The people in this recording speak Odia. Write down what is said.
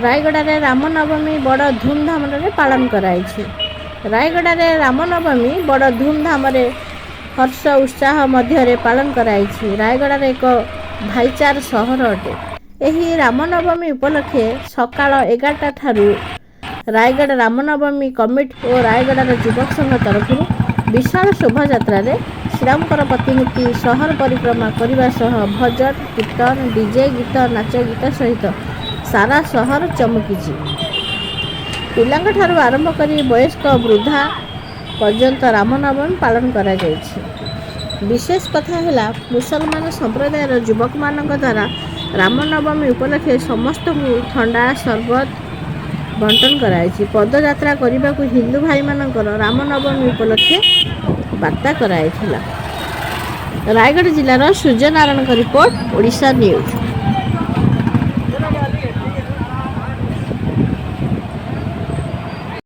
ରାୟଗଡ଼ାରେ ରାମନବମୀ ବଡ଼ ଧୁମଧାମରେ ପାଳନ କରାଯାଇଛି। ରାୟଗଡ଼ାରେ ରାମନବମୀ ବଡ଼ ଧୁମଧାମରେ ହର୍ଷ ଉତ୍ସାହ ମଧ୍ୟରେ ପାଳନ କରାଯାଇଛି। ରାୟଗଡ଼ାରେ ଏକ ଭାଇଚାରା ସହର ଅଟେ। ଏହି ରାମନବମୀ ଉପଲକ୍ଷେ ସକାଳ 11ଟା ଠାରୁ ରାୟଗଡ଼ ରାମନବମୀ କମିଟି ଓ ରାୟଗଡ଼ାର ଯୁବକ ସଂଘ ତରଫରୁ ବିଶାଳ ଶୋଭାଯାତ୍ରାରେ ଶ୍ରୀରାମଙ୍କର ପ୍ରତିମୂର୍ତ୍ତି ସହର ପରିକ୍ରମା କରିବା ସହ ଭଜନ କୀର୍ତ୍ତନ ଡିଜେ ଗୀତ ନାଚ ଗୀତ ସହିତ ସାରା ସହର ଚମକିଛି। ପିଲାଙ୍କ ଠାରୁ ଆରମ୍ଭ କରି ବୟସ୍କ ବୃଦ୍ଧା ପର୍ଯ୍ୟନ୍ତ ରାମନବମୀ ପାଳନ କରାଯାଇଛି। ବିଶେଷ କଥା ହେଲା ମୁସଲମାନ ସମ୍ପ୍ରଦାୟର ଯୁବକମାନଙ୍କ ଦ୍ୱାରା ରାମନବମୀ ଉପଲକ୍ଷେ ସମସ୍ତଙ୍କୁ ଥଣ୍ଡା ସରବତ ବଣ୍ଟନ କରାଯାଇଛି। ପଦଯାତ୍ରା କରିବାକୁ ହିନ୍ଦୁ ଭାଇମାନଙ୍କର ରାମନବମୀ ଉପଲକ୍ଷେ ବାର୍ତ୍ତା କରାଯାଇଥିଲା। ରାୟଗଡ଼ ଜିଲ୍ଲାର ସୂର୍ଯ୍ୟନାରାୟଣଙ୍କ ରିପୋର୍ଟ, ଓଡ଼ିଶା ନ୍ୟୁଜ୍।